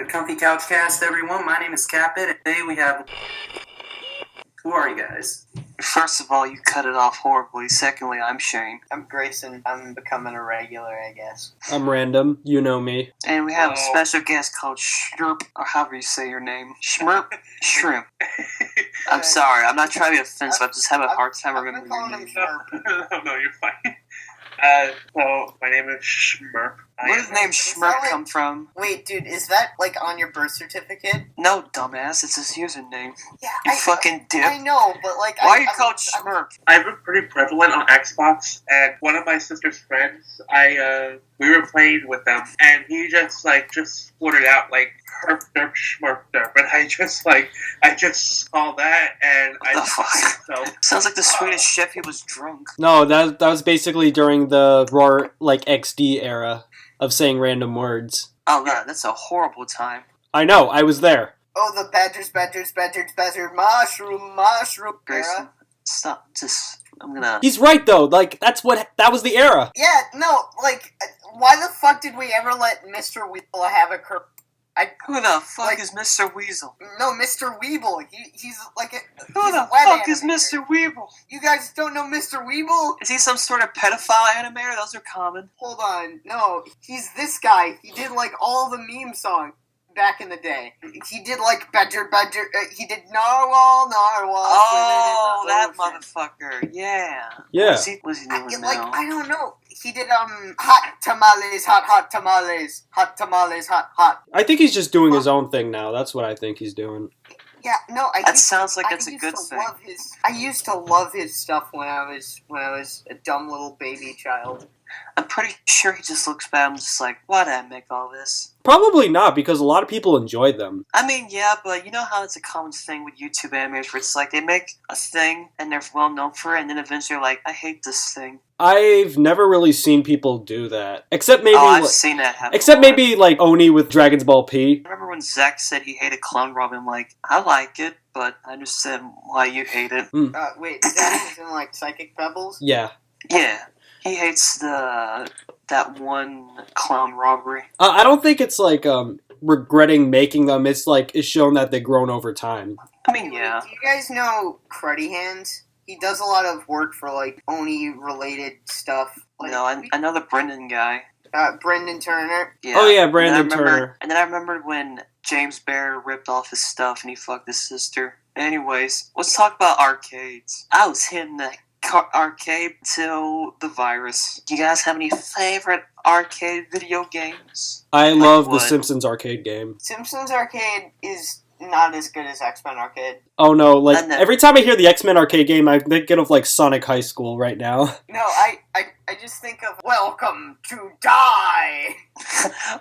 to Comfy CouchCast, everyone. My name is CatBit, and today we have... Who are you guys? First of all, you cut it off horribly. Secondly, I'm Shane. I'm Grayson. I'm becoming a regular, I guess. I'm Random. You know me. And we have a special guest called SchmerpDerp, or however you say your name. Shrimp. I'm sorry. I'm not trying to be offensive. I just have a hard time remembering your name. No, you're fine. So, my name is Schmerp. Where does the name Schmerp come from? Wait, dude, is that, like, on your birth certificate? No, dumbass. It's his username. Yeah, You fucking dip. I know, but, like... Why are you called Schmerp? I've been pretty prevalent on Xbox, and one of my sister's friends, we were playing with them, and he just spluttered out, like, herp derp schmerp derp, and I just saw that, and I just so. Sounds like the Swedish chef. He was drunk. No, that was basically during the Roar, XD era of saying random words. Oh god, that's a horrible time. I know, I was there. Oh, the badgers, mushroom Grayson, era. stop. I'm gonna... He's right, though. That was the era. Yeah, no, why the fuck did we ever let Mr. Weasel have a Who the fuck is Mr. Weasel? No, Mr. Weeble. He's like a... Who the fuck is Mr. Weeble? You guys don't know Mr. Weeble? Is he some sort of pedophile animator? Those are common. Hold on. No, he's this guy. He did, all the meme songs back in the day. He did, Badger, he did Narwhal. Oh, that motherfucker. Yeah. Yeah. What's he doing now? I don't know. He did, hot tamales, hot tamales, hot. I think he's just doing his own thing now. That's what I think he's doing. Yeah, no, sounds like that's a good thing. I used to love his stuff when I was a dumb little baby child. I'm pretty sure he just looks back and just like, why did I make all this? Probably not, because a lot of people enjoyed them. I mean, yeah, but you know how it's a common thing with YouTube animators where it's like they make a thing and they're well known for it, and then eventually they're like, I hate this thing. I've never really seen people do that. Except maybe... I've seen that happen. Except maybe, Oni with Dragon's Ball P. I remember when Zach said he hated Clone Robin, I'm like, I like it, but I understand why you hate it. Wait, Zach is in, Psychic Pebbles? Yeah. Yeah. He hates that one clown robbery. I don't think it's regretting making them. It's it's shown that they've grown over time. I mean, yeah. Do you guys know Cruddy Hands? He does a lot of work for Oni related stuff. No, I know the Brendan guy. Brendan Turner. Yeah. Oh yeah, Brandon Turner. And then I remembered when James Bear ripped off his stuff and he fucked his sister. Anyways, let's talk about arcades. I was hitting the arcade till the virus. Do you guys have any favorite arcade video games? I love the Simpsons arcade game. Simpsons arcade is not as good as X-Men arcade. Oh no, every time I hear the X-Men arcade game, I think of Sonic High School right now. No, I just think of Welcome to Die!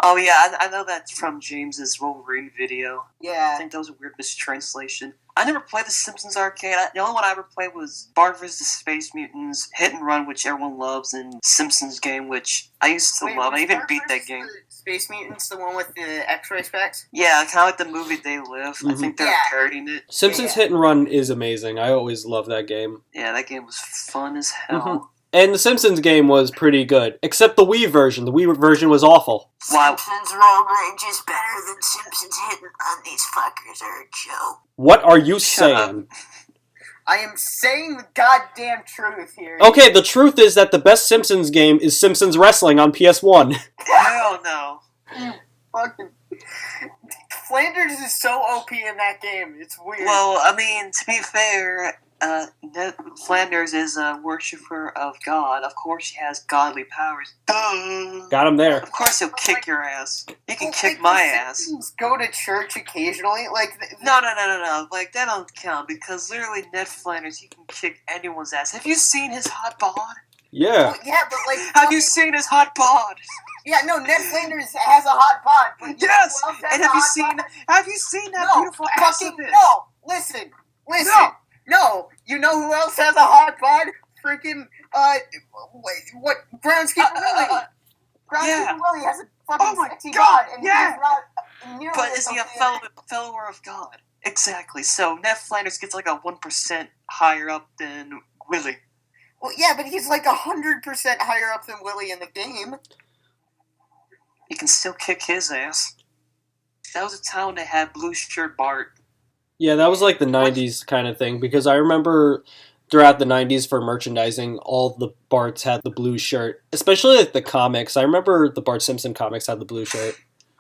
Oh yeah, I know that's from James's Wolverine video. Yeah. I think that was a weird mistranslation. I never played the Simpsons arcade. The only one I ever played was Bart vs. the Space Mutants, Hit and Run, which everyone loves, and Simpsons game, which I used to love. I even beat that game. Space Mutants, the one with the X-ray specs? Yeah, kind of like the movie They Live. Mm-hmm. I think they're parodying it. Simpsons Hit and Run is amazing. I always love that game. Yeah, that game was fun as hell. Mm-hmm. And the Simpsons game was pretty good, except the Wii version. The Wii version was awful. Wow. Simpsons Road Rage is better than Simpsons Hit and Run. These fuckers are a joke. What are you saying? I am saying the goddamn truth here. Okay, the truth is that the best Simpsons game is Simpsons Wrestling on PS1. Hell no. Fucking... Flanders is so OP in that game. It's weird. Well, I mean, to be fair... Flanders is a worshipper of God. Of course he has godly powers. Duh. Got him there. Of course he'll kick your ass. He can kick my ass. Go to church occasionally? No. That don't count, because literally Ned Flanders, he can kick anyone's ass. Have you seen his hot bod? Yeah. Well, yeah, but Have you seen his hot bod? Yeah, no, Ned Flanders has a hot bod. But yes! And have you seen that beautiful ass of his? No! Listen! No, you know who else has a hot bod? Freaking, what? Groundskeeper Willie. Groundskeeper Willie has a fucking sexy bod, and he's not nearly. But is he a follower of God? Exactly. So Ned Flanders gets a 1% higher up than Willie. Well, yeah, but he's 100% higher up than Willie in the game. He can still kick his ass. That was a time when they had blue shirt Bart. Yeah, that was like the 90s kind of thing, because I remember throughout the 90s for merchandising, all the Barts had the blue shirt. Especially like the comics. I remember the Bart Simpson comics had the blue shirt.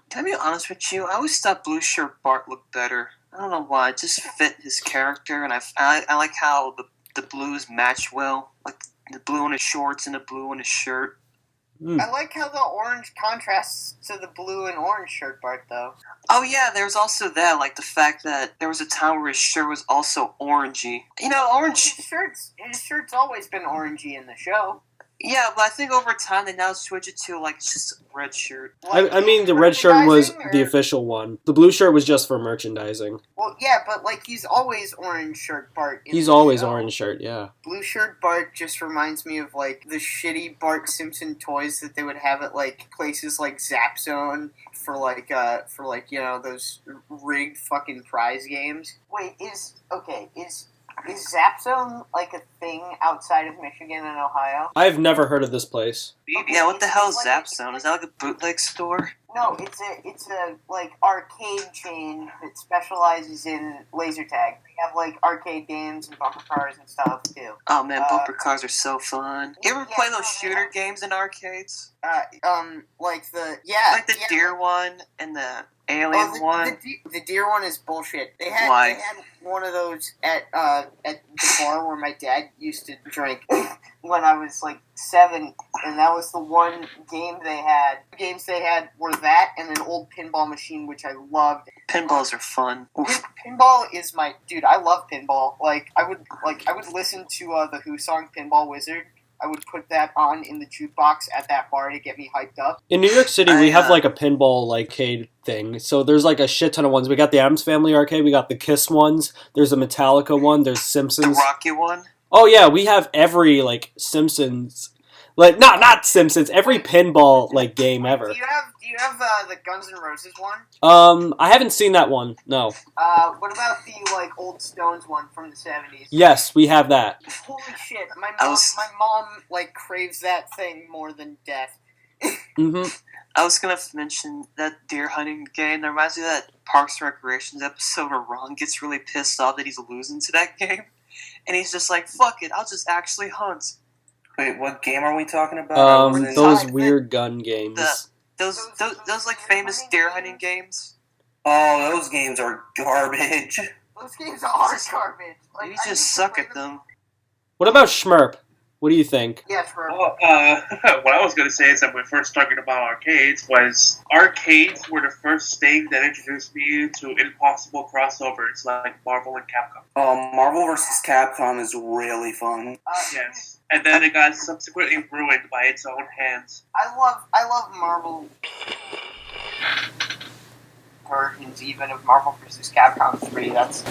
Can I be honest with you? I always thought blue shirt Bart looked better. I don't know why. It just fit his character, and I like how the blues match well. Like the blue on his shorts and the blue on his shirt. I like how the orange contrasts to the blue and orange shirt Bart, though. Oh yeah, there's also that, like the fact that there was a time where his shirt was also orangey. You know, orange. His shirt's always been orangey in the show. Yeah, but I think over time they now switch it to like it's just a red shirt. I mean, the red shirt was Merchandising, the or- official one. The blue shirt was just for merchandising. Well, yeah, but like he's always orange shirt Bart. He's always orange shirt, yeah. Blue shirt Bart just reminds me of like the shitty Bart Simpson toys that they would have at like places like Zap Zone for like you know those rigged fucking prize games. Wait, is Zap Zone like a thing outside of Michigan and Ohio? I've never heard of this place. Yeah, what the hell is Zap Zone? Is that like a bootleg store? No, it's a like arcade chain that specializes in laser tag. They have like arcade games and bumper cars and stuff too. Oh man, bumper cars are so fun. You ever Yeah, play no, those shooter games in arcades? Like the Like the deer one and the alien one? The deer one is bullshit. They had one of those at the bar where my dad used to drink when I was like 7, and that was the one game they had. The games they had were that and an old pinball machine, which I loved. Pinballs are fun. Pinball is my dude. I love pinball. I would listen to the Who song "Pinball Wizard." I would put that on in the jukebox at that bar to get me hyped up. In New York City, we have like a pinball like arcade thing. So there's like a shit ton of ones. We got the Addams Family arcade. We got the Kiss ones. There's a Metallica one. There's Simpsons. The Rocky one. Oh yeah, we have every like Simpsons, like not Simpsons. Every pinball like game ever. Do you have the Guns N' Roses one? I haven't seen that one. No. What about the like old Stones one from the 70s? Yes, we have that. Holy shit! My mom like craves that thing more than death. Mm-hmm. I was gonna mention that deer hunting game. That reminds me of that Parks and Recreations episode where Ron gets really pissed off that he's losing to that game, and he's just like, "Fuck it, I'll just actually hunt." Wait, what game are we talking about? Those weird gun games. Those like famous deer hunting games. Oh, those games are garbage. Those games are garbage. Like, You just suck at them. What about Schmerp? What do you think? Yeah, sure. Well, what I was going to say is that when we first talking about arcades arcades were the first thing that introduced me to impossible crossovers like Marvel and Capcom. Marvel vs. Capcom is really fun. Yes. And then it got subsequently ruined by its own hands. I love Marvel versions even of Marvel vs. Capcom 3. It's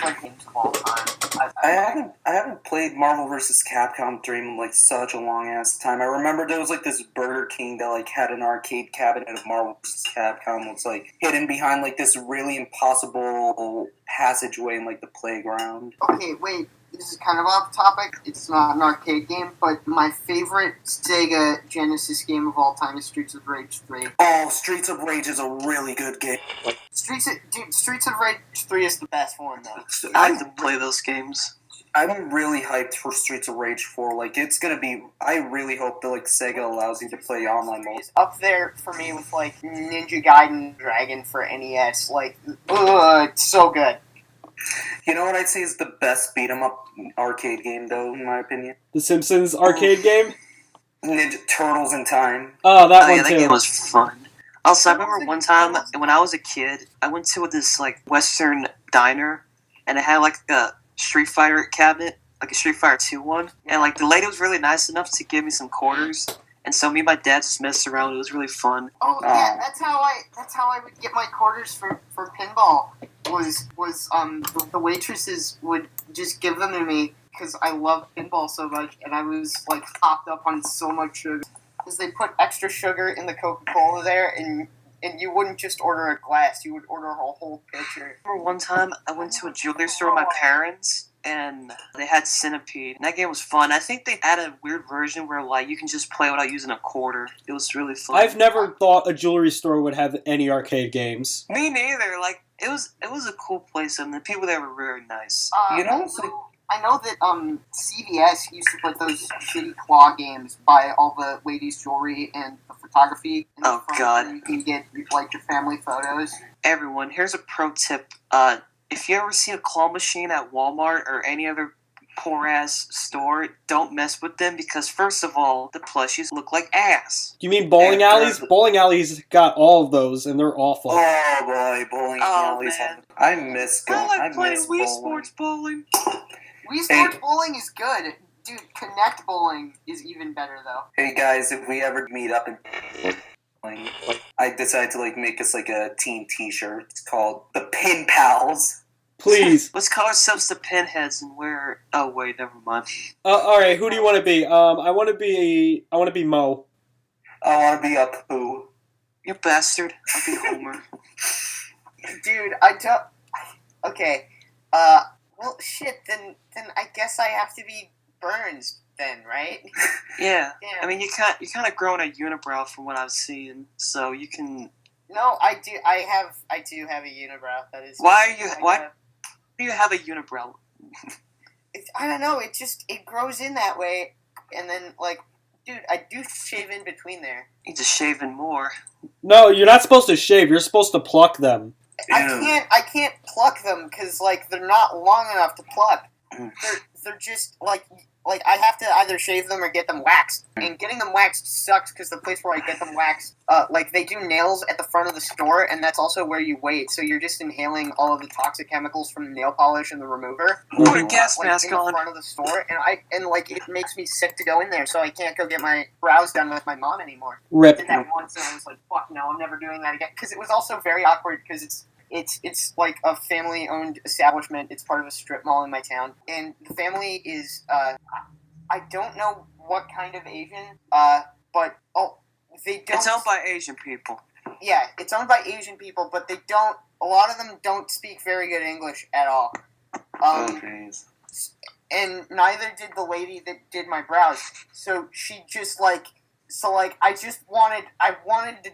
like games of all time. I haven't played Marvel vs. Capcom 3 in like such a long ass time. I remember there was like this Burger King that like had an arcade cabinet of Marvel vs. Capcom. It was like hidden behind like this really impossible passageway in like the playground. Okay, wait. This is kind of off topic. It's not an arcade game, but my favorite Sega Genesis game of all time is Streets of Rage 3. Oh, Streets of Rage is a really good game. Streets of Rage 3 is the best one, though. I like to play those games. I'm really hyped for Streets of Rage 4. Like, it's gonna be... I really hope that, like, Sega allows you to play online mode. It's up there for me with, like, Ninja Gaiden Dragon for NES. Like, it's so good. You know what I'd say is the best beat-em-up arcade game, though, in my opinion? The Simpsons arcade game? Ninja Turtles in Time. Oh, that one yeah, too. that game was fun. Also, I remember one time when I was a kid, I went to this like Western diner, and it had like a Street Fighter cabinet, like a Street Fighter 2 one, and like the lady was really nice enough to give me some quarters, and so me and my dad just messed around. It was really fun. Oh yeah, that's how I would get my quarters for pinball. Was the waitresses would just give them to me because I love pinball so much, and I was like hopped up on so much sugar because they put extra sugar in the Coca-Cola there, and you wouldn't just order a glass, you would order a whole pitcher. I remember one time I went to a jewelry store with my parents, and they had Centipede. And that game was fun. I think they added a weird version where like you can just play without using a quarter. It was really fun. I've never thought a jewelry store would have any arcade games. Me neither. Like it was a cool place, and the people there were very nice. I know that CVS used to put those shitty claw games by all the ladies' jewelry and the photography. In the front God! where you can get like your family photos. Everyone, here's a pro tip. If you ever see a claw machine at Walmart or any other poor-ass store, don't mess with them because, first of all, the plushies look like ass. You mean bowling alleys? Bowling alleys got all of those, and they're awful. Oh, boy, bowling alleys. Man. I miss going. I like playing Wii bowling. Sports bowling. Wii Sports bowling is good. Dude, Connect bowling is even better, though. Hey, guys, if we ever meet up and I decided to make us a team T-shirt. It's called the Pin Pals. Please. Let's call ourselves the Pinheads and wear. Oh wait, never mind. All right, who do you want to be? I want to be Mo. I want to be a Pooh. You bastard! I'll be Homer. Dude, I don't. Okay. Well, shit. Then I guess I have to be Burns. Then, right? Yeah. Yeah. I mean, you kind of growing a unibrow from what I've seen, so you can. No, I do. I do have a unibrow. That is. Why do you have a unibrow? I don't know. It grows in that way, and then dude, I do shave in between there. You just shaving more. No, you're not supposed to shave. You're supposed to pluck them. I can't pluck them because they're not long enough to pluck. They're just I have to either shave them or get them waxed. And getting them waxed sucks because the place where I get them waxed, they do nails at the front of the store, and that's also where you wait. So you're just inhaling all of the toxic chemicals from the nail polish and the remover. Put a gas mask in the front of the store, and it makes me sick to go in there, so I can't go get my brows done with my mom anymore. Rip. I did that once, and I was like, fuck no, I'm never doing that again. Because it was also very awkward because it's like a family-owned establishment. It's part of a strip mall in my town. And the family is, I don't know what kind of Asian, but, they don't... It's owned by Asian people. Yeah, it's owned by Asian people, but they don't, a lot of them don't speak very good English at all. And neither did the lady that did my brows. So she just, I wanted to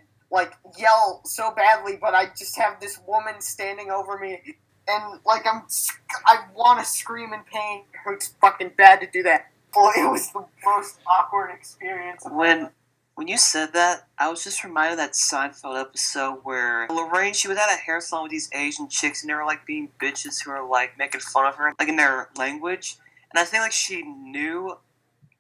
yell so badly, but I just have this woman standing over me, and I want to scream in pain. It hurts fucking bad to do that. Well, it was the most awkward experience. When you said that, I was just reminded of that Seinfeld episode where Lorraine, she was at a hair salon with these Asian chicks, and they were being bitches who were making fun of her, in their language, and I think she knew.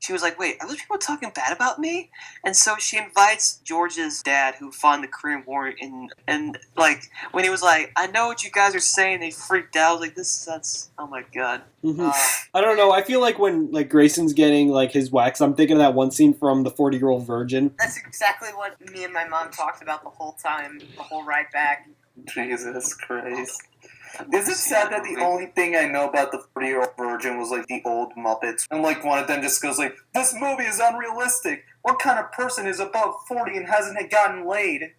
She was like, wait, are those people talking bad about me? And so she invites George's dad, who fought in the Korean War, and when he was like, I know what you guys are saying, they freaked out. I was like, that's, oh my god. Mm-hmm. I don't know, I feel like when, Grayson's getting, his wax, I'm thinking of that one scene from The 40-Year-Old Virgin. That's exactly what me and my mom talked about the whole time, the whole ride back. Jesus Christ. Is it sad that the only thing I know about the 40-Year-Old Virgin was the old Muppets? And one of them just goes this movie is unrealistic. What kind of person is above 40 and hasn't gotten laid?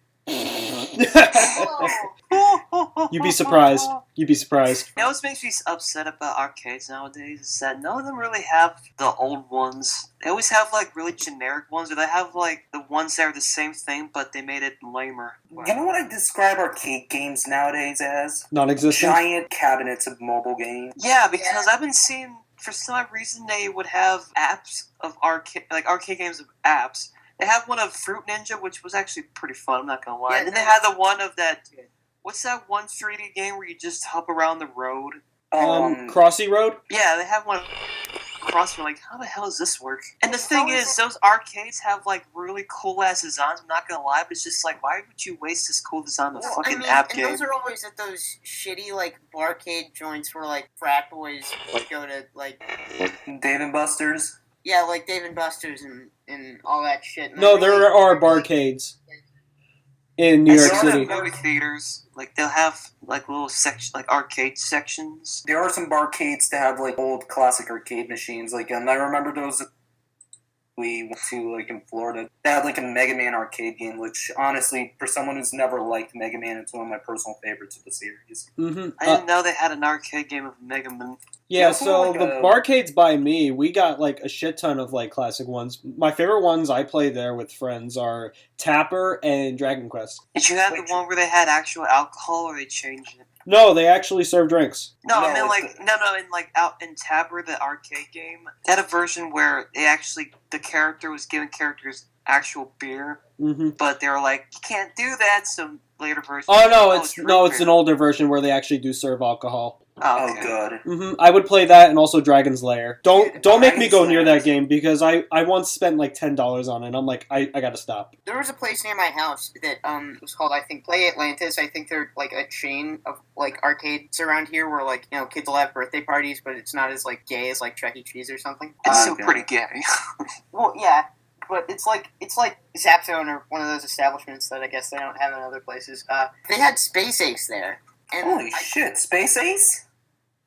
You'd be surprised. You'd be surprised. You know what makes me upset about arcades nowadays is that none of them really have the old ones. They always have really generic ones, or they have the ones that are the same thing, but they made it lamer. You know what I describe arcade games nowadays as? Non-existent? Giant cabinets of mobile games. Yeah, because I've been seeing, for some reason, they would have apps of arcade games of apps. They have one of Fruit Ninja, which was actually pretty fun, I'm not gonna lie. Yeah, and then they had the one of that... What's that one 3D game where you just hop around the road? Crossy Road? Yeah, they have one across. You're how the hell does this work? And the thing is, those arcades have really cool ass designs. I'm not gonna lie, but it's just why would you waste this cool design on a fucking app game? And those are always at those shitty barcade joints where frat boys go to Dave & Buster's. Yeah, Dave & Buster's and all that shit. No, there are barcades in New York City. Movie theaters, they'll have little section, arcade sections. There are some barcades that have old classic arcade machines, and I remember those we went to like in Florida. They had like a Mega Man arcade game, which honestly, for someone who's never liked Mega Man, it's one of my personal favorites of the series. Mm-hmm. I didn't know they had an arcade game of Mega Man. Yeah, so the Barcades by me, we got like a shit ton of like classic ones. My favorite ones I play there with friends are Tapper and Dragon Quest. Did you have the one where they had actual alcohol, or they changed it? No, they actually serve drinks. No, I mean out in Tapper, the arcade game, they had a version where the character was giving characters actual beer, but they were like, you can't do that. So later version. Oh no, it's an older version where they actually do serve alcohol. Oh, good. I would play that and also Dragon's Lair. Don't make me go near that game because I once spent like $10 on it. And I'm like, I gotta stop. There was a place near my house that was called, I think, Play Atlantis. I think they're like a chain of like arcades around here where like, you know, kids will have birthday parties, but it's not as like gay as like Chuck E. Cheese or something. It's still pretty gay. Well, yeah. But it's like Zap Zone or one of those establishments that I guess they don't have in other places. They had Space Ace there. And holy shit, Space Ace?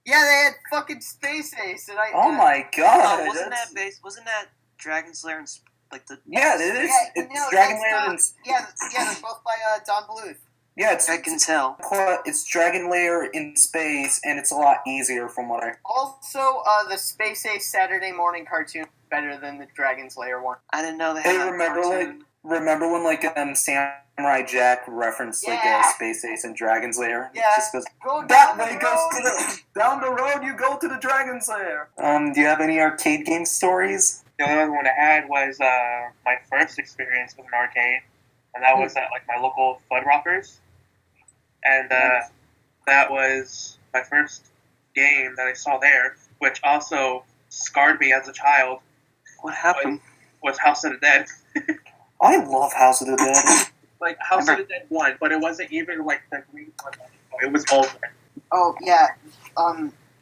Yeah, they had fucking Space Ace. And my god! Oh, wasn't that Dragon's Lair and like the? Yeah, it is. Yeah, it's Dragon Lair and yeah, they're both by Don Bluth. Yeah, I can tell. It's Dragon Lair in space, and it's a lot easier from what I. Also, the Space Ace Saturday morning cartoon better than the Dragon's Lair one. I didn't know they had a cartoon. Remember when like Samurai Jack referenced like Space Ace and Dragon's Lair? Yeah. It just goes, that way goes down the road. You go to the Dragon's Lair. Do you have any arcade game stories? The only other one I had was my first experience with an arcade, and that was at like my local Fuddruckers, and that was my first game that I saw there, which also scarred me as a child. What happened? Was House of the Dead. I love House of the Dead. Like House of the Dead 1, but it wasn't even like the green one. It was older. Oh yeah,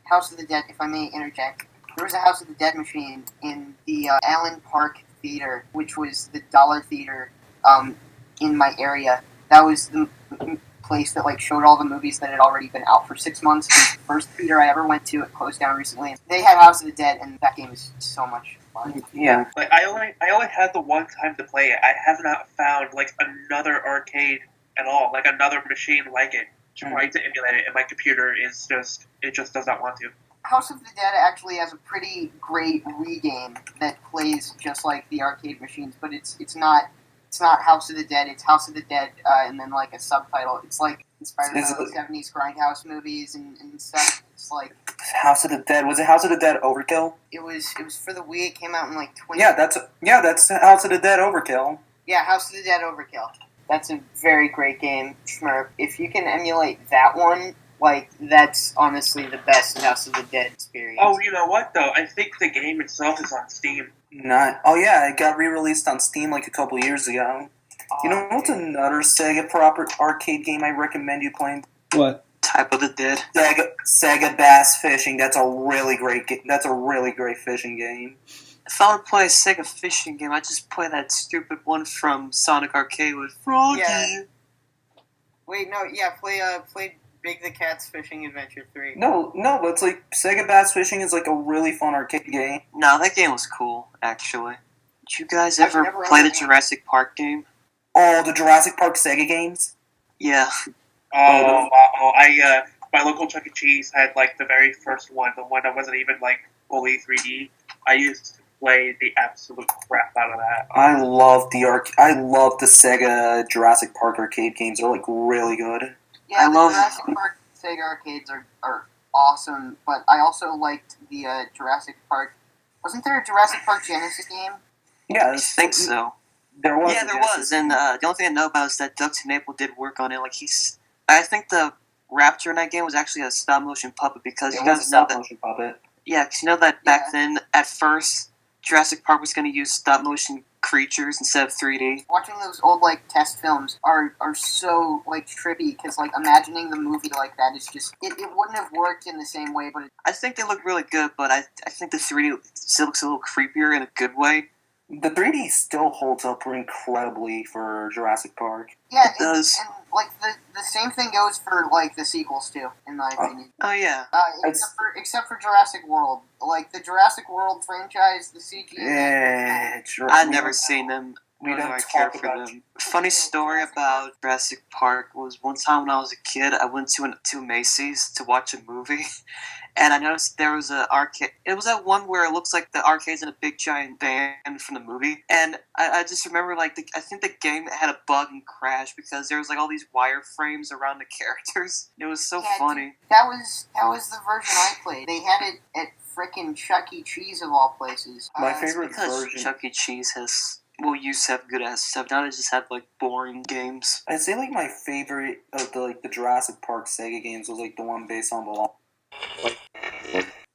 House of the Dead. If I may interject, there was a House of the Dead machine in the Allen Park Theater, which was the dollar theater in my area. That was the place that like showed all the movies that had already been out for 6 months. It was the first theater I ever went to. It closed down recently. They had House of the Dead, and that game is so much fun. Yeah. Like I only had the one time to play it. I have not found like another arcade at all, like another machine like it. Trying to emulate it, and my computer just does not want to. House of the Dead actually has a pretty great Wii game that plays just like the arcade machines, but it's not House of the Dead. It's House of the Dead, and then like a subtitle. It's like inspired by the 70s Grindhouse movies and stuff. It's like House of the Dead. Was it House of the Dead Overkill? It was for the Wii. It came out in like 20. Yeah, that's House of the Dead Overkill. Yeah, House of the Dead Overkill. That's a very great game, Schmerp. If you can emulate that one, like, that's honestly the best House of the Dead experience. Oh, you know what, though? I think the game itself is on Steam. Oh, yeah, it got re-released on Steam like a couple years ago. You know what's another Sega proper arcade game I recommend you playing? What? Type of the Dead. Sega Bass Fishing. That's a really great fishing game. If I would play a Sega fishing game, I'd just play that stupid one from Sonic Arcade with Froggy. Yeah. Wait, no, yeah, play Big the Cat's Fishing Adventure 3. No, but it's like Sega Bass Fishing is like a really fun arcade game. No, that game was cool, actually. Did you guys ever play the Jurassic Park game? Oh, the Jurassic Park Sega games? Yeah. Oh, my local Chuck E. Cheese had like the very first one, the one that wasn't even like fully 3D. I used to play the absolute crap out of that. I love the Sega Jurassic Park arcade games. They're like really good. Yeah, Jurassic Park Sega arcades are awesome, but I also liked the Jurassic Park. Wasn't there a Jurassic Park Genesis game? Yeah, I think so. There was. Yeah, there was, and the only thing I know about is that Ducks Maple did work on it. Like I think the Raptor in that game was actually a stop motion puppet because you guys know that. Motion puppet. Yeah, because you know that back then, at first, Jurassic Park was going to use stop motion creatures instead of 3D. Watching those old like test films are so like trippy because like imagining the movie like that is just it wouldn't have worked in the same way. But I think they look really good, but I think the 3D still looks a little creepier in a good way. The 3D still holds up incredibly for Jurassic Park. Yeah, it does. And like the same thing goes for like the sequels too, in my opinion. Oh yeah. Except for Jurassic World, like the Jurassic World franchise, the CG. I've never seen them. We don't I care talk for about them. Funny story about Jurassic Park was one time when I was a kid, I went to Macy's to watch a movie, and I noticed there was an arcade. It was that one where it looks like the arcade's in a big giant band from the movie, and I just remember like I think the game had a bug and crashed because there was like all these wireframes around the characters. It was so funny. That was the version I played. They had it at frickin' Chuck E. Cheese of all places. My favorite Because version. Chuck E. Cheese has. Well, used to have good ass stuff. Now they just have like boring games. I'd say like my favorite of the Jurassic Park Sega games was like the one based on the law.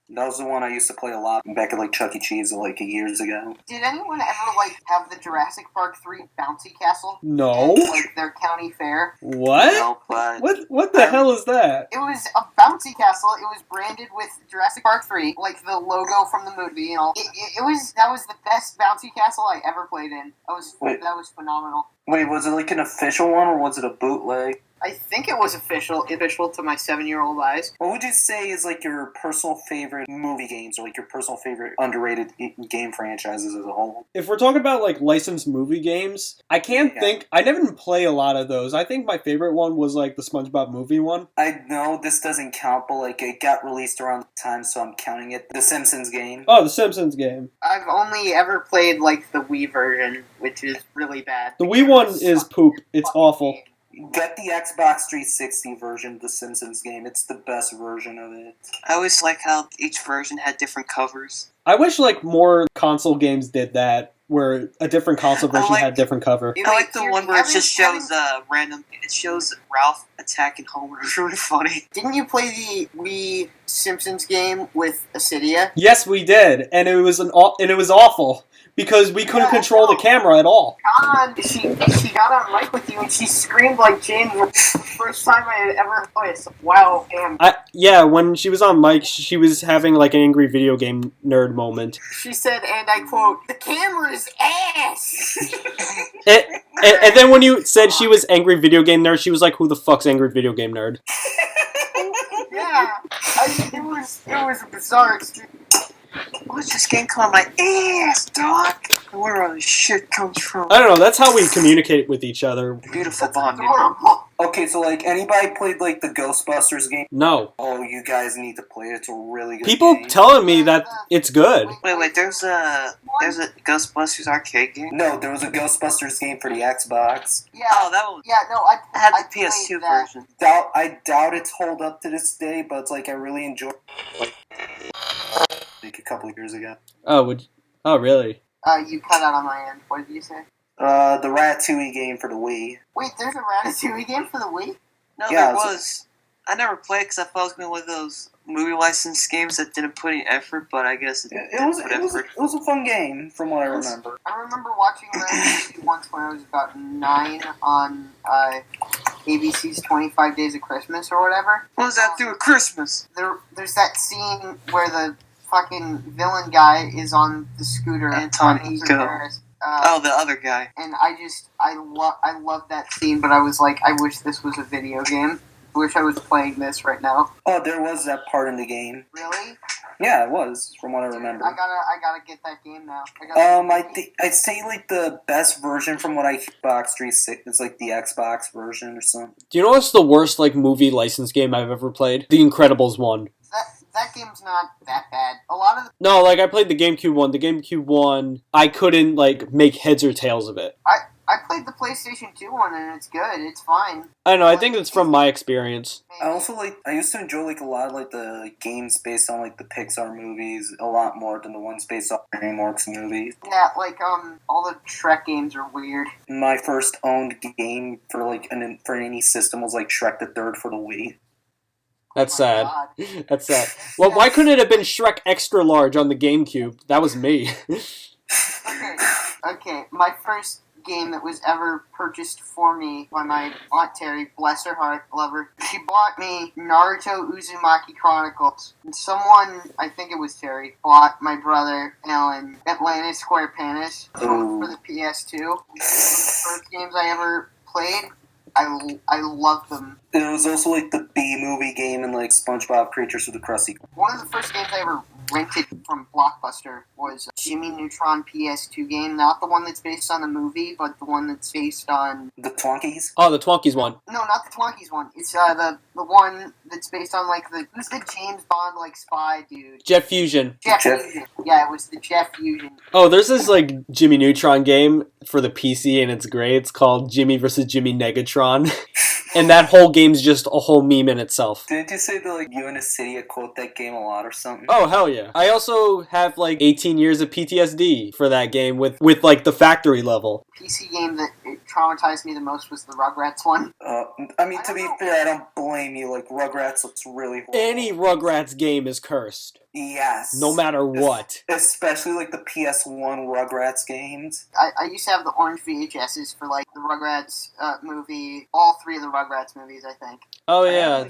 That was the one I used to play a lot back at like Chuck E. Cheese like years ago. Did anyone ever like have the Jurassic Park 3 bouncy castle? No. At, like their county fair? What? No, but What the hell is that? It was a bouncy castle. It was branded with Jurassic Park 3, like the logo from the movie. You know, that was the best bouncy castle I ever played in. That was phenomenal. Wait, was it like an official one or was it a bootleg? I think it was official to my 7-year-old eyes. What would you say is like your personal favorite movie games or like your personal favorite underrated game franchises as a whole? If we're talking about like licensed movie games, I can't think. I never play a lot of those. I think my favorite one was like the SpongeBob movie one. I know this doesn't count, but like it got released around the time, so I'm counting it. The Simpsons game. Oh, the Simpsons game. I've only ever played like the Wii version, which is really bad. The Wii one is poop. It's awful. Get the Xbox 360 version of the Simpsons game. It's the best version of it. I always like how each version had different covers. I wish like more console games did that, where a different console version had a different cover. I like the one where it just shows random. It shows Ralph attacking Homer. It's really funny. Didn't you play the Wii Simpsons game with Acidia? Yes, we did, and it was awful because we couldn't control the camera at all. She got on mic with you and she screamed like James the first time I had ever played. Wow, damn. Yeah, when she was on mic, she was having like an angry video game nerd moment. She said, and I quote, "The camera's ass." And then when you said she was angry video game nerd, she was like, "Who the fuck's angry video game nerd?" Yeah, it was a bizarre experience. What's this game called? My ass, dog. Where all this shit comes from? I don't know. That's how we communicate with each other. Beautiful bonding. Okay, so like anybody played like the Ghostbusters game? No. Oh, you guys need to play it. It's a really good People game. telling me that it's good. Wait. There's a Ghostbusters arcade game. No, there was a Ghostbusters game for the Xbox. Yeah. Oh, that one. Yeah, no, I had the played PS2 that. version. I doubt it's hold up to this day, but it's like I really enjoyed it like a couple of years ago. Oh, really? You cut out on my end. What did you say? The Ratatouille game for the Wii. Wait, there's a Ratatouille game for the Wii? No, Yeah, there was. I never played because I thought it was going to be one of those movie license games that didn't put any effort, but I guess it was a fun game from what I remember. I remember watching Ratatouille once when I was about 9 on ABC's 25 Days of Christmas or whatever. What was that through Christmas? There's that scene where the fucking villain guy is on the scooter. Anton on Ego. Paris. The other guy. And I love that scene, but I was like, I wish this was a video game. I wish I was playing this right now. Oh, there was that part in the game. Really? Yeah, it was, from what I remember. I gotta get that game now. I'd say like the best version from what I Xbox 360 is like the Xbox version or something. Do you know what's the worst like movie license game I've ever played? The Incredibles one. That game's not that bad. A lot of the... No, like I played the GameCube one. The GameCube one, I couldn't like make heads or tails of it. I played the PlayStation 2 one and it's good. It's fine. I don't know. I think it's from my experience. I used to enjoy like a lot of like the games based on like the Pixar movies a lot more than the ones based on DreamWorks movies. Yeah, like all the Shrek games are weird. My first owned game for like for any system was like Shrek the Third for the Wii. That's sad. God. That's sad. Well, why couldn't it have been Shrek Extra Large on the GameCube? That was me. Okay. My first game that was ever purchased for me by my Aunt Terry, bless her heart, love her. She bought me Naruto Uzumaki Chronicles. And someone, I think it was Terry, bought my brother Alan Atlantis Square Panis for the PS2. One of the first games I ever played. I love them. There was also like the B-movie game and like SpongeBob Creatures of the Krusty. One of the first games I ever rented from Blockbuster was Jimmy Neutron PS2 game, not the one that's based on the movie, but the one that's based on... The Twonkies? Oh, the Twonkies one. No, not the Twonkies one. It's the one that's based on like who's the James Bond like spy dude? Jet Fusion. Jet Fusion. Yeah, it was the Jet Fusion. Oh, there's this like Jimmy Neutron game for the PC, and it's great. It's called Jimmy vs. Jimmy Negatron. And that whole game's just a whole meme in itself. Didn't you say that like you and Acidia quote that game a lot or something? Oh, hell yeah. I also have like 18 years of PTSD for that game with like the factory level. PC game that traumatized me the most was the Rugrats one. I mean, to be fair, I don't blame you. Like, Rugrats looks really horrible. Any Rugrats game is cursed. Yes. No matter what. Especially, like, the PS1 Rugrats games. I used to have the orange VHSs for, like, the Rugrats movie, all three of the Rugrats movies, I think. Oh, yeah.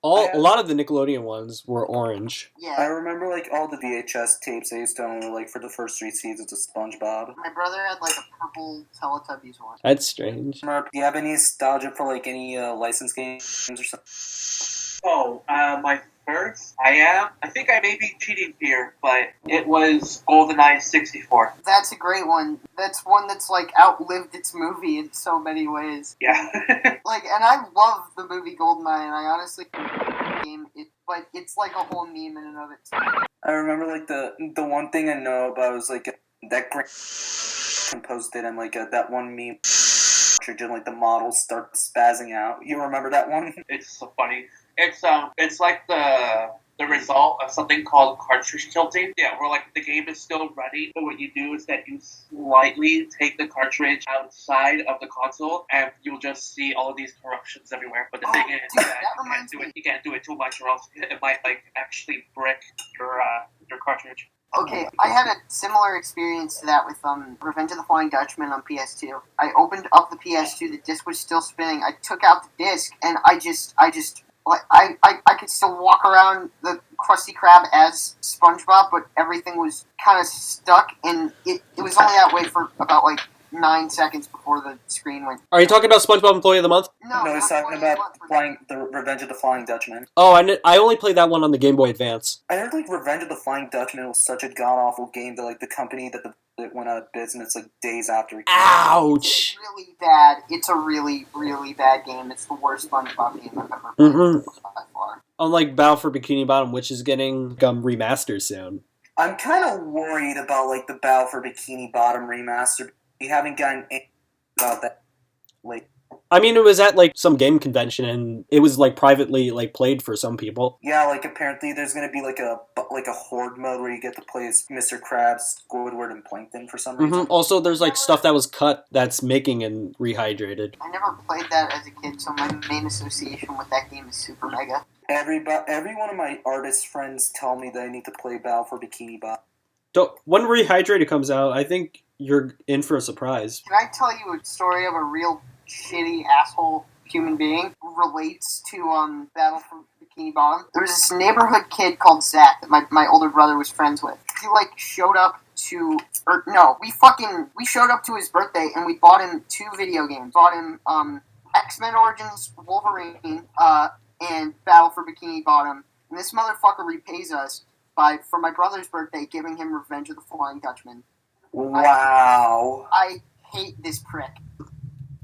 A lot of the Nickelodeon ones were orange. Yeah. I remember, like, all the VHS tapes I used to own, like, for the first 3 seasons of SpongeBob. My brother had, like, a purple Teletubbies one. That's strange. Do you have any nostalgia for, like, any licensed games or something? Oh, my first? I think I may be cheating here, but it was GoldenEye 64. That's a great one. That's one that's, like, outlived its movie in so many ways. Yeah. Like, and I love the movie GoldenEye, and I honestly game it, but it's like a whole meme in and of itself. I remember, like, the one thing I know about was, like, that great composed it and, like, that one meme and, like, the models start spazzing out. You remember that one? It's so funny. It's like the result of something called cartridge tilting. Yeah, where like the game is still running, but what you do is that you slightly take the cartridge outside of the console, and you'll just see all of these corruptions everywhere. But the thing is dude, that you can't do it too much, or else it might like actually brick your cartridge. Okay, I had a similar experience to that with Revenge of the Flying Dutchman on PS2. I opened up the PS2, the disc was still spinning. I took out the disc, and I could still walk around the Krusty Krab as SpongeBob, but everything was kind of stuck, and it was only that way for about, like, 9 seconds before the screen went. Are you talking about SpongeBob Employee of the Month? No, he's talking about the Revenge of the Flying Dutchman. Oh, I only played that one on the Game Boy Advance. I heard, like, Revenge of the Flying Dutchman was such a god-awful game that, like, the company that went out of business, like, days after it came out. Ouch! It's really bad. It's a really, really bad game. It's the worst SpongeBob game I've ever played by far. Unlike Battle for Bikini Bottom, which is getting remastered soon. I'm kind of worried about, like, the Battle for Bikini Bottom remaster. We haven't gotten anything about that, like... I mean, it was at, like, some game convention, and it was, like, privately, like, played for some people. Yeah, like, apparently there's gonna be, like a horde mode where you get to play as Mr. Krabs, Squidward, and Plankton for some reason. Also, there's, like, stuff that was cut that's making and rehydrated. I never played that as a kid, so my main association with that game is Super Mega. Every one of my artist friends tell me that I need to play Battle for Bikini Bottom. When Rehydrated comes out, I think you're in for a surprise. Can I tell you a story of a real shitty asshole human being who relates to Battle for Bikini Bottom? There was this neighborhood kid called Zach that my older brother was friends with. He showed up to we showed up to his birthday and we bought him 2 video games. Bought him X-Men Origins Wolverine and Battle for Bikini Bottom. And this motherfucker repays us for my brother's birthday giving him Revenge of the Flying Dutchman. Wow. I hate this prick.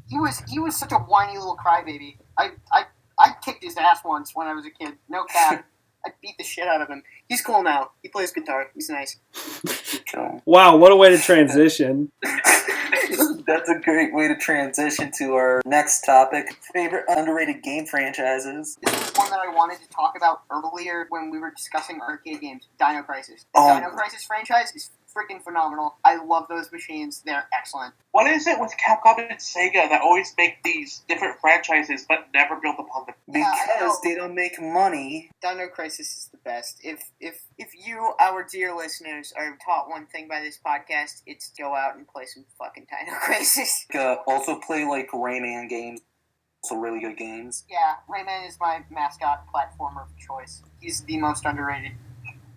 He was such a whiny little crybaby. I kicked his ass once when I was a kid. No cap. I beat the shit out of him. He's cool now. He plays guitar. He's nice. Wow, what a way to transition. That's a great way to transition to our next topic. Favorite underrated game franchises. This is one that I wanted to talk about earlier when we were discussing arcade games. Dino Crisis. The Dino Crisis franchise is freaking phenomenal. I love those machines. They're excellent. What is it with Capcom and Sega that always make these different franchises but never build upon them? Because they don't make money. Dino Crisis is the best. If you, our dear listeners, are taught one thing by this podcast, it's to go out and play some fucking Dino Crisis. Also play, like, Rayman games. Also really good games. Yeah, Rayman is my mascot platformer of choice. He's the most underrated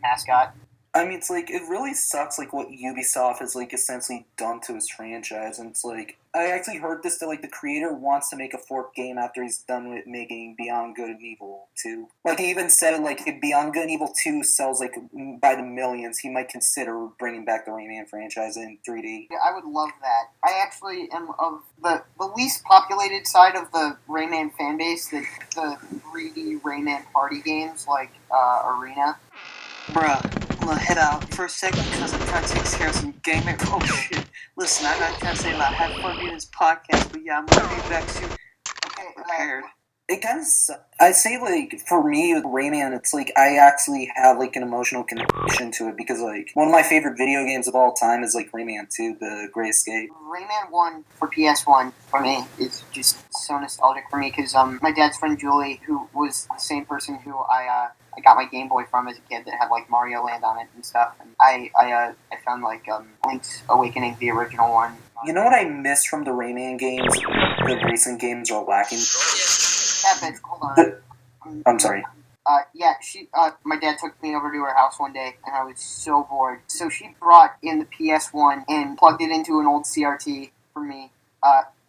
mascot. I mean, it's like, it really sucks, like, what Ubisoft has, like, essentially done to his franchise, and it's like, I actually heard this, that, like, the creator wants to make a fourth game after he's done with making Beyond Good and Evil 2. Like, he even said, like, if Beyond Good and Evil 2 sells, like, by the millions, he might consider bringing back the Rayman franchise in 3D. Yeah, I would love that. I actually am of the least populated side of the Rayman fan base, the 3D Rayman party games, like, Arena. Bruh, I'm gonna head out for a second because I'm trying to take care of some gaming. Oh shit. Listen, I'm not trying to say a lot. Have fun doing this podcast, but yeah, I'm gonna be back soon. Okay, Prepared. It kind of, I say, like, for me, with Rayman, it's like, I actually have, like, an emotional connection to it, because, like, one of my favorite video games of all time is, like, Rayman 2, The Great Escape. Rayman 1 for PS1, for me, is just so nostalgic for me, because, my dad's friend Julie, who was the same person who I got my Game Boy from as a kid that had, like, Mario Land on it and stuff, and I found, like, Link's Awakening, the original one. You know what I miss from the Rayman games? The recent games are lacking. CatBit, hold on. I'm sorry. My dad took me over to her house one day, and I was so bored. So she brought in the PS1 and plugged it into an old CRT for me,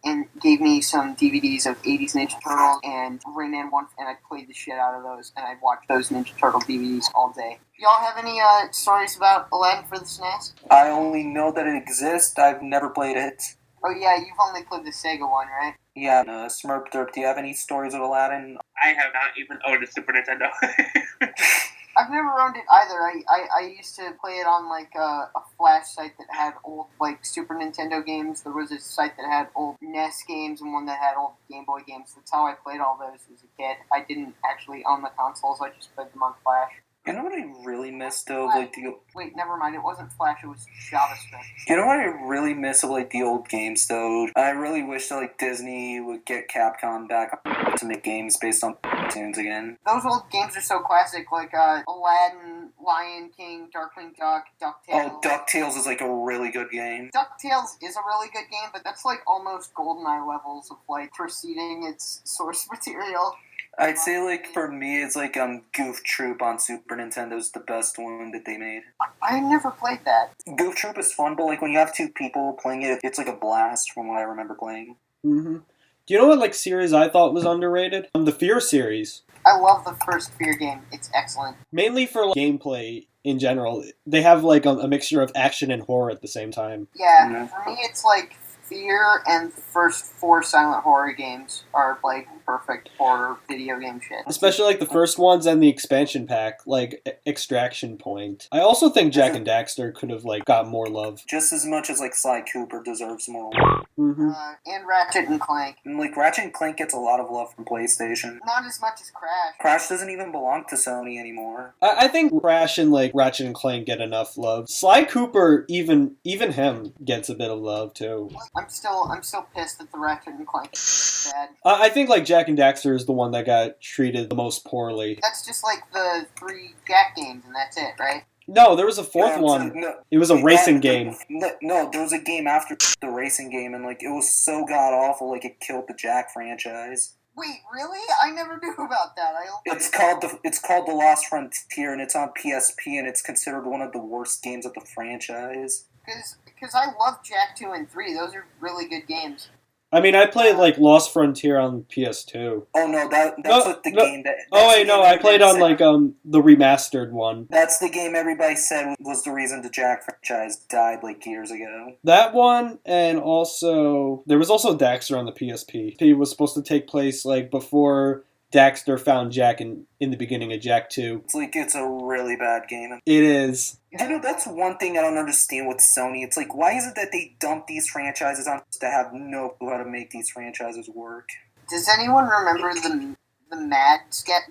and gave me some DVDs of 80s Ninja Turtles and Rayman 1, and I played the shit out of those, and I watched those Ninja Turtle DVDs all day. Y'all have any stories about Aladdin for the SNES? I only know that it exists. I've never played it. Oh yeah, you've only played the Sega one, right? Yeah, SchmerpDerp, do you have any stories of Aladdin? I have not even owned a Super Nintendo. I've never owned it either. I used to play it on like a flash site that had old like Super Nintendo games. There was a site that had old NES games and one that had old Game Boy games. That's how I played all those as a kid. I didn't actually own the consoles. I just played them on flash. You know what I really miss, though? Like, Wait, never mind. It wasn't Flash. It was JavaScript. you know what I really miss of, like, the old games, though? I really wish that, like, Disney would get Capcom back to make games based on cartoons again. Those old games are so classic, like Aladdin, Lion King, Darkwing Duck, DuckTales. Oh, DuckTales is, like, a really good game. DuckTales is a really good game, but that's like almost GoldenEye levels of like preceding its source material. I'd say, like, for me, it's like Goof Troop on Super Nintendo's the best one that they made. I never played that. Goof Troop is fun, but, like, when you have two people playing it, it's like a blast from what I remember playing. Mm-hmm. Do you know what, like, series I thought was underrated? The Fear series. I love the first Fear game. It's excellent. Mainly for, like, gameplay in general. They have, like, a mixture of action and horror at the same time. Yeah, Yeah. for me it's like Fear and the first 4 silent horror games are like perfect horror video game shit. Especially, like, the first ones and the expansion pack, like, Extraction Point. I also think Jak and Daxter could have, like, got more love. Just as much as, like, Sly Cooper deserves more. Mm-hmm. And Ratchet and Clank. And, like, Ratchet and Clank gets a lot of love from PlayStation. Not as much as Crash. Crash doesn't even belong to Sony anymore. I think Crash and, like, Ratchet and Clank get enough love. Sly Cooper, even him, gets a bit of love, too. I'm still pissed that the Ratchet and Clank is bad. I think, like, Jak and Daxter is the one that got treated the most poorly. That's just like the 3 Jack games and that's it, right? No, there was a fourth Yeah, one. no, It was a racing game. No, there was a game after the racing game, and, like, it was so god-awful, like, it killed the Jak franchise. Wait, really? I never knew about that. It's called The Lost Frontier, and it's on PSP, and it's considered one of the worst games of the franchise. Because I love Jak 2 and 3. Those are really good games. I mean, I played, like, Lost Frontier on PS2. Oh no, that's what the game that. Oh wait, no, I played on, like, the remastered one. That's the game everybody said was the reason the Jak franchise died, like, years ago. That one, and also there was also Daxter on the PSP. It was supposed to take place, like, before Daxter found Jak in the beginning of Jak 2. It's like, it's a really bad game. It is. You know, that's one thing I don't understand with Sony. It's like, why is it that they dump these franchises on us to have no clue how to make these franchises work? Does anyone remember the Mad sketch?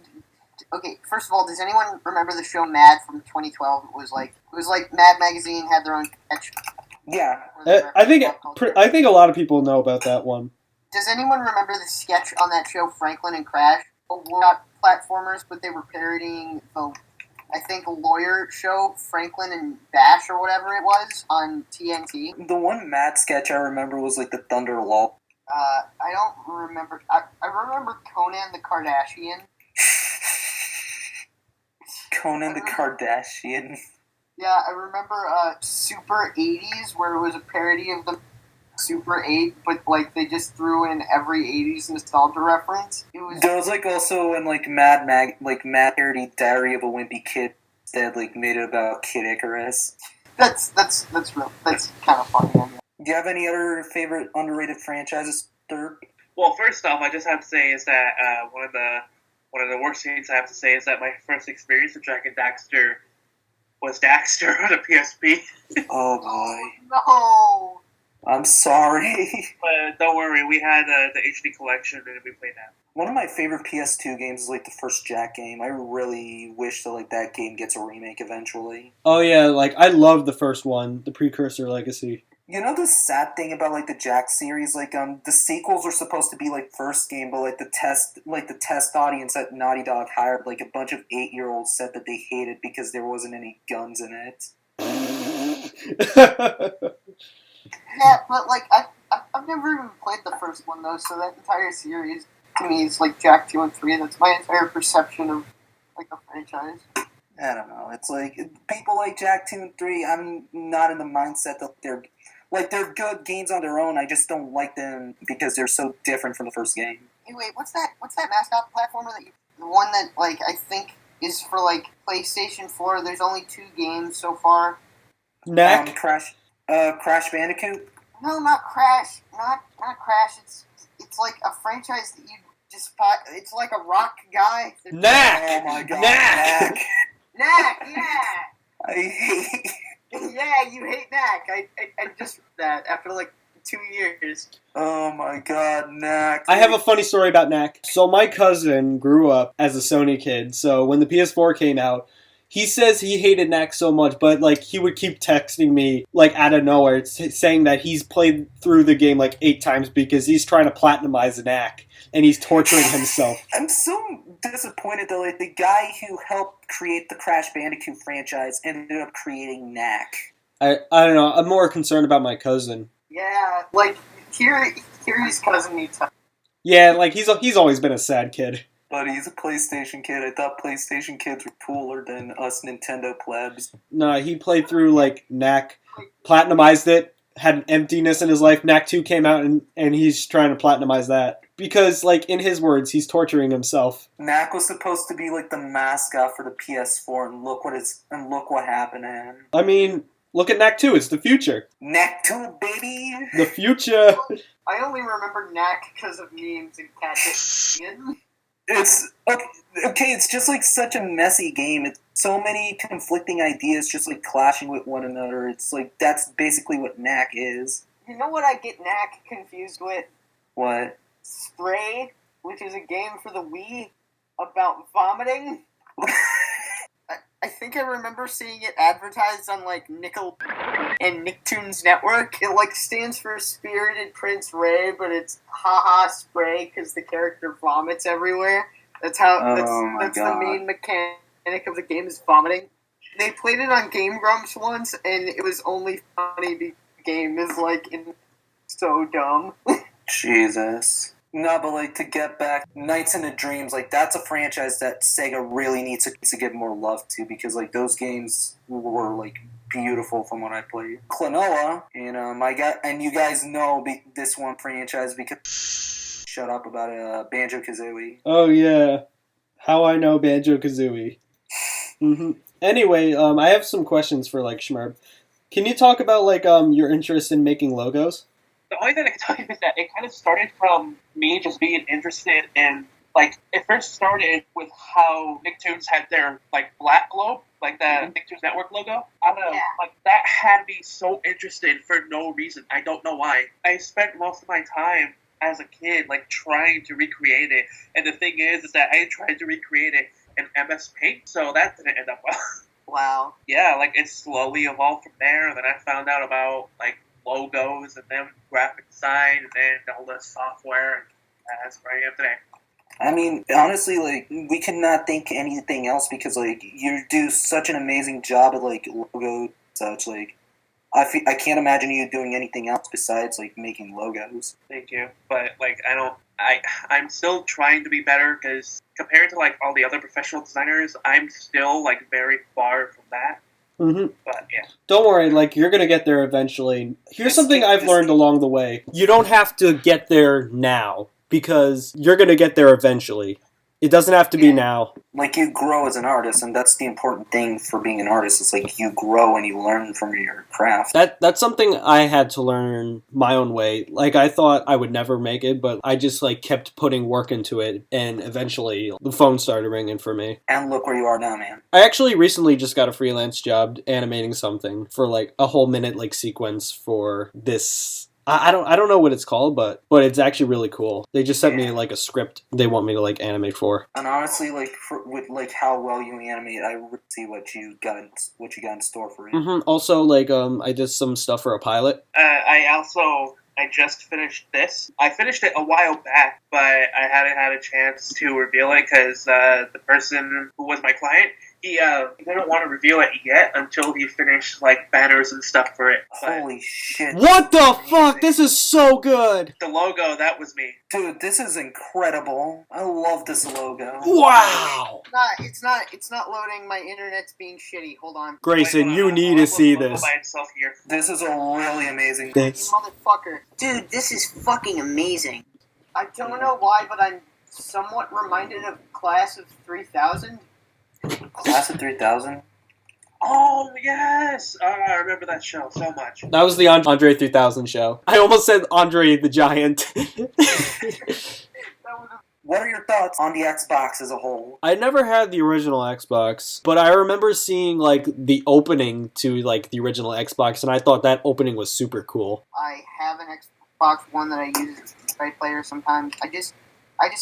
Okay, first of all, does anyone remember the show Mad from 2012? It was like Mad Magazine had their own sketch. Yeah. I think a lot of people know about that one. Does anyone remember the sketch on that show, Franklin and Crash? Were not platformers, but they were parodying the, I think, lawyer show, Franklin and Bash or whatever it was, on TNT. The one Mad sketch I remember was, like, the Thunder Lull. I don't remember. I remember Conan the Kardashian. Conan the Kardashian. Yeah, I remember Super 80s, where it was a parody of the Super 8, but like they just threw in every 80s nostalgia reference. It was There was like also in like Mad Parody Diary of a Wimpy Kid that like made it about Kid Icarus. that's real. That's kind of funny. I mean. Do you have any other favorite underrated franchises, Derp? Well, first off, I just have to say is that one of the worst things I have to say is that my first experience with Jack and Daxter was Daxter on a PSP. Oh boy, No. I'm sorry. But don't worry, we had the HD collection and we played that. One of my favorite PS2 games is like the first Jack game. I really wish that like that game gets a remake eventually. Oh yeah, like I love the first one, the Precursor Legacy. You know the sad thing about like the Jack series, like the sequels are supposed to be like first game, but like the test audience at Naughty Dog hired like a bunch of 8-year-olds said that they hated because there wasn't any guns in it. Yeah, but like I've never even played the first one though, so that entire series to me is like Jack 2 and 3, and that's my entire perception of like the franchise. I don't know. It's like people like Jack 2 and 3. I'm not in the mindset that they're good games on their own. I just don't like them because they're so different from the first game. Hey, wait, what's that mascot platformer that the one that like I think is for like PlayStation 4? There's only 2 games so far. Knack? Crash Bandicoot. No, not Crash. Not Crash. It's like a franchise that you just buy. It's like a rock guy. Knack! Oh my god, Knack! Knack, yeah. I hate. Yeah, you hate Knack. I just that after like 2 years. Oh my god, Knack. I have a funny story about Knack. So my cousin grew up as a Sony kid, so when the PS4 came out, he says he hated Knack so much, but like he would keep texting me like out of nowhere, saying that he's played through the game like 8 times because he's trying to platinumize Knack and he's torturing himself. I'm so disappointed that like the guy who helped create the Crash Bandicoot franchise ended up creating Knack. I don't know. I'm more concerned about my cousin. Yeah, like Kiri's cousin needs help. Yeah, like he's always been a sad kid. But he's a PlayStation kid. I thought PlayStation kids were cooler than us Nintendo plebs. No, he played through like Knack, platinumized it, had an emptiness in his life. Knack 2 came out and he's trying to platinumize that. Because, like, in his words, he's torturing himself. Knack was supposed to be like the mascot for the PS4, and look what happened to him. I mean, look at Knack 2, it's the future. Knack 2, baby! The future! I only remember Knack because of memes and CatBit. It's okay. It's just like such a messy game. It's so many conflicting ideas, just like clashing with one another. It's like that's basically what Knack is. You know what I get Knack confused with? What? Stray, which is a game for the Wii about vomiting. I think I remember seeing it advertised on like Nickel and Nicktoons Network. It like stands for Spirited Prince Ray, but it's haha spray because the character vomits everywhere. That's how. That's the main mechanic of the game is vomiting. They played it on Game Grumps once, and it was only funny because the game is like so dumb. Jesus. No, but like to get back, Nights into Dreams, like that's a franchise that Sega really needs to give more love to because like those games were like beautiful from what I played. Klonoa, and you guys know this one franchise because shut up about it, Banjo-Kazooie. Oh yeah, how I know Banjo-Kazooie. Mm-hmm. Anyway, I have some questions for like Schmerp. Can you talk about like your interest in making logos? The only thing I can tell you is that it kind of started from me just being interested in, like, it first started with how Nicktoons had their, like, black globe, like the Nicktoons Network logo. I don't know, like, that had me so interested for no reason. I don't know why. I spent most of my time as a kid, like, trying to recreate it. And the thing is that I tried to recreate it in MS Paint, so that didn't end up well. Wow. Yeah, like, it slowly evolved from there, and then I found out about, like, logos and then graphic design and then all the software, and that's where I am today. I mean, honestly, like, we cannot think anything else because, like, you do such an amazing job at, like, logo and such, like, I can't imagine you doing anything else besides, like, making logos. Thank you. But, like, I'm still trying to be better because compared to, like, all the other professional designers, I'm still, like, very far from that. Mm-hmm. But yeah. Don't worry, like, you're gonna get there eventually. Here's This something game- I've this learned game- along the way. You don't have to get there now, because you're gonna get there eventually. It doesn't have to be now. Like, you grow as an artist, and that's the important thing for being an artist. It's like you grow and you learn from your craft. That's something I had to learn my own way. Like, I thought I would never make it, but I just, like, kept putting work into it, and eventually the phone started ringing for me. And look where you are now, man. I actually recently just got a freelance job animating something for, like, a whole minute, like, sequence for this... I don't know what it's called, but it's actually really cool. They just sent me, like, a script they want me to, like, animate for. And honestly, like, with like how well you animate, I really see what you got in store for you. Mm-hmm. Also, like, I did some stuff for a pilot. I just finished this. I finished it a while back, but I hadn't had a chance to reveal it because the person who was my client, he didn't want to reveal it yet until he finished, like, banners and stuff for it. But Holy shit. What the fuck? This is so good! the logo, that was me. Dude, this is incredible. I love this logo. Wow! It's not loading. My internet's being shitty. Hold on. Grayson, Wait, you hold on. need to see Logo this. by itself here. This is a really amazing... You motherfucker. Dude, this is fucking amazing. I don't know why, but I'm somewhat reminded of Class of 3000. Class of 3000? Oh, yes! I remember that show so much. That was the Andre 3000 show. I almost said Andre the Giant. What are your thoughts on the Xbox as a whole? I never had the original Xbox, but I remember seeing, like, the opening to, like, the original Xbox, and I thought that opening was super cool. I have an Xbox One that I use as a player sometimes. I just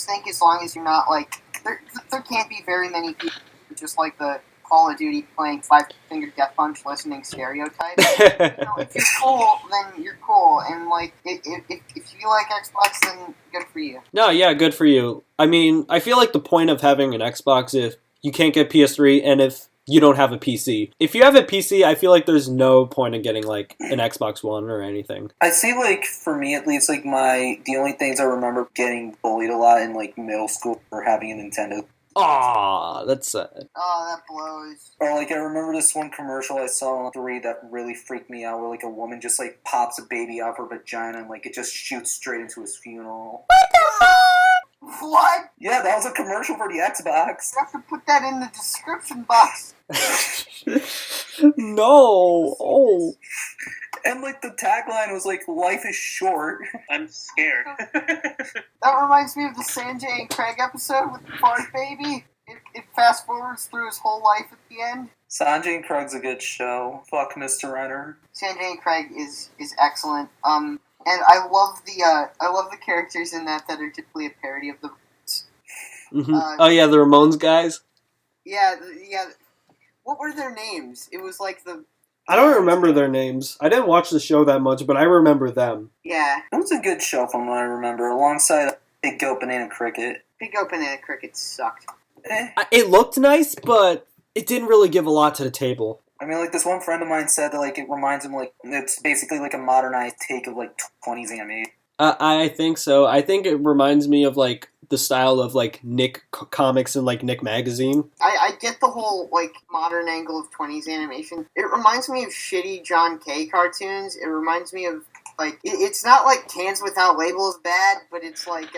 think as long as you're not, like... There can't be very many people who just like the Call of Duty playing Five-Finger Death Punch listening stereotype. You know, if you're cool, then you're cool. And, like, if you like Xbox, then good for you. No, yeah, good for you. I mean, I feel like the point of having an Xbox if you can't get PS3 and if you don't have a PC. If you have a PC, I feel like there's no point in getting, like, an Xbox One or anything. I see, like, for me at least, like, the only things I remember getting bullied a lot in, like, middle school for having a Nintendo. Aw, that's sad. Oh, that blows. Or, like, I remember this one commercial I saw on 3 that really freaked me out, where, like, a woman just, like, pops a baby out her vagina and, like, it just shoots straight into his funeral. What? Yeah, that was a commercial for the Xbox. You have to put that in the description box. No. Oh. And, like, the tagline was, like, life is short. I'm scared. That reminds me of the Sanjay and Craig episode with the fart baby. It fast forwards through his whole life at the end. Sanjay and Craig's a good show. Fuck Mr. Renner. Sanjay and Craig is excellent. And I love the characters in that are typically a parody of the. Mm-hmm. Oh yeah, the Ramones guys. Yeah. What were their names? It was like the. I don't remember their names. I didn't watch the show that much, but I remember them. Yeah. It was a good show from what I remember, alongside Big Goat Banana Cricket. Big Open and Cricket sucked. It looked nice, but it didn't really give a lot to the table. I mean, like, this one friend of mine said that, like, it reminds him, like, it's basically like a modernized take of, like, 20s anime. I think so. I think it reminds me of, like, the style of, like, Nick comics and, like, Nick magazine. I get the whole, like, modern angle of 20s animation. It reminds me of shitty John K. cartoons. It reminds me of, like, it's not like Cans Without Labels bad, but it's like,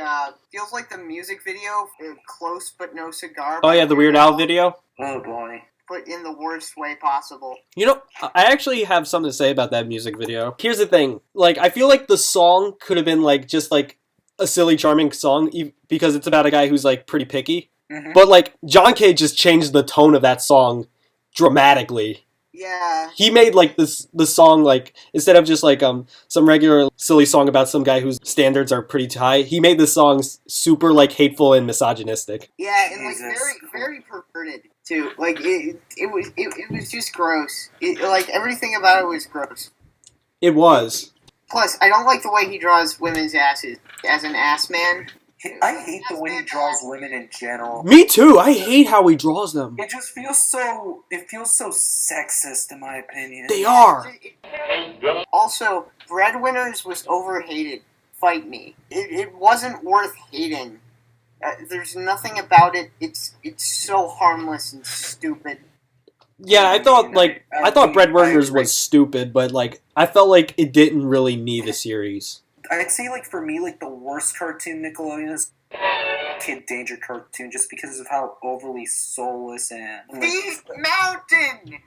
feels like the music video, Close But No Cigar. Oh yeah, the Weird Al video? Oh, boy. But in the worst way possible. You know, I actually have something to say about that music video. Here's the thing. Like, I feel like the song could have been, like, just, like, a silly, charming song, because it's about a guy who's, like, pretty picky. Mm-hmm. But, like, John K. just changed the tone of that song dramatically. Yeah. He made, like, the song, like, instead of just, like, some regular silly song about some guy whose standards are pretty high, he made the song super, like, hateful and misogynistic. Yeah, and, like, Jesus. very perverted, too. Like, it was just gross. Like, everything about it was gross. It was. Plus, I don't like the way he draws women's asses as an ass man. I hate the way he draws women in general. Me too. I hate how he draws them. It just feels so... It feels so sexist, in my opinion. They are. Also, Breadwinners was overhated. Fight me. It wasn't worth hating. There's nothing about it. It's so harmless and stupid. Yeah, I thought I thought Bread Warriors agree. was stupid, but like I felt like it didn't really need a series. I'd say like for me like the worst cartoon Nickelodeon is Kid Danger cartoon, just because of how overly soulless and Feet mountain,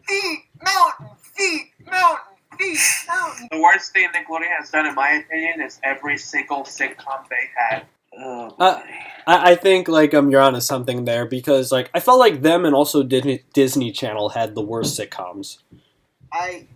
feet mountain, feet mountain, feet mountain. The worst thing Nickelodeon has done, in my opinion, is every single sitcom they had. oh, I think like you're onto something there because like I felt like them and also Disney Channel had the worst sitcoms.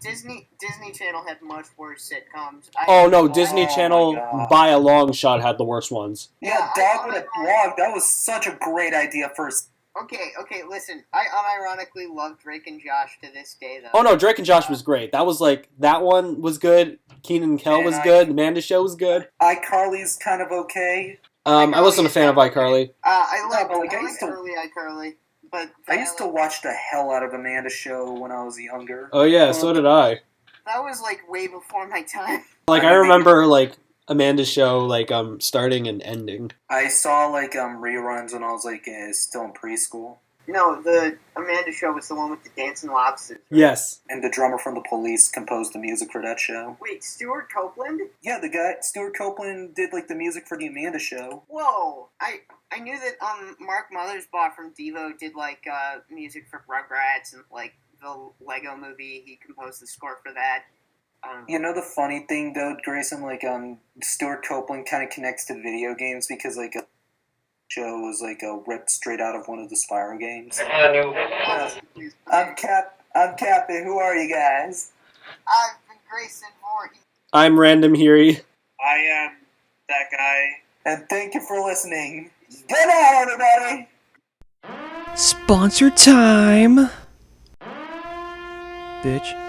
Disney Channel had much worse sitcoms. Oh no, Oh Disney my Channel God. by a long shot had the worst ones. yeah, Dog with a Blog. That was such a great idea first. Okay, listen. I unironically love Drake and Josh to this day, though. Oh no, Drake and Josh was great. That was like that one was good. Keenan and Kel was good. Amanda Show was good. iCarly's kind of okay. I wasn't a fan of iCarly. I like but, like, I used to- early iCarly, but I used to watch the hell out of Amanda Show when I was younger. Oh yeah, so did I. that was like way before my time. Like I remember like Amanda Show like starting and ending. I saw like reruns when I was like still in preschool. No, the Amanda Show was the one with the dancing lobsters. Yes. And the drummer from the Police composed the music for that show. Wait, Stuart Copeland? Yeah, the guy Stuart Copeland did like the music for the Amanda Show. Whoa! I knew that Mark Mothersbaugh from Devo did like music for Rugrats and like the Lego Movie. He composed the score for that. You know the funny thing though, Grayson, like Stuart Copeland kind of connects to video games because like a show was like ripped straight out of one of the Spyro games. I'm CatBit. Who are you guys? I've been Grayson Voorhees. I'm Random Heary. I am that guy. And thank you for listening. Good night, everybody. Sponsor time! Bitch.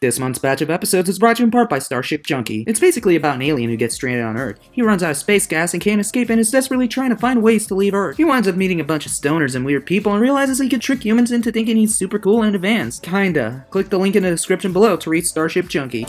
This month's batch of episodes is brought to you in part by Starship Junkie. It's basically about an alien who gets stranded on Earth. He runs out of space gas and can't escape and is desperately trying to find ways to leave Earth. He winds up meeting a bunch of stoners and weird people and realizes he can trick humans into thinking he's super cool and advanced. Kinda. Click the link in the description below to read Starship Junkie.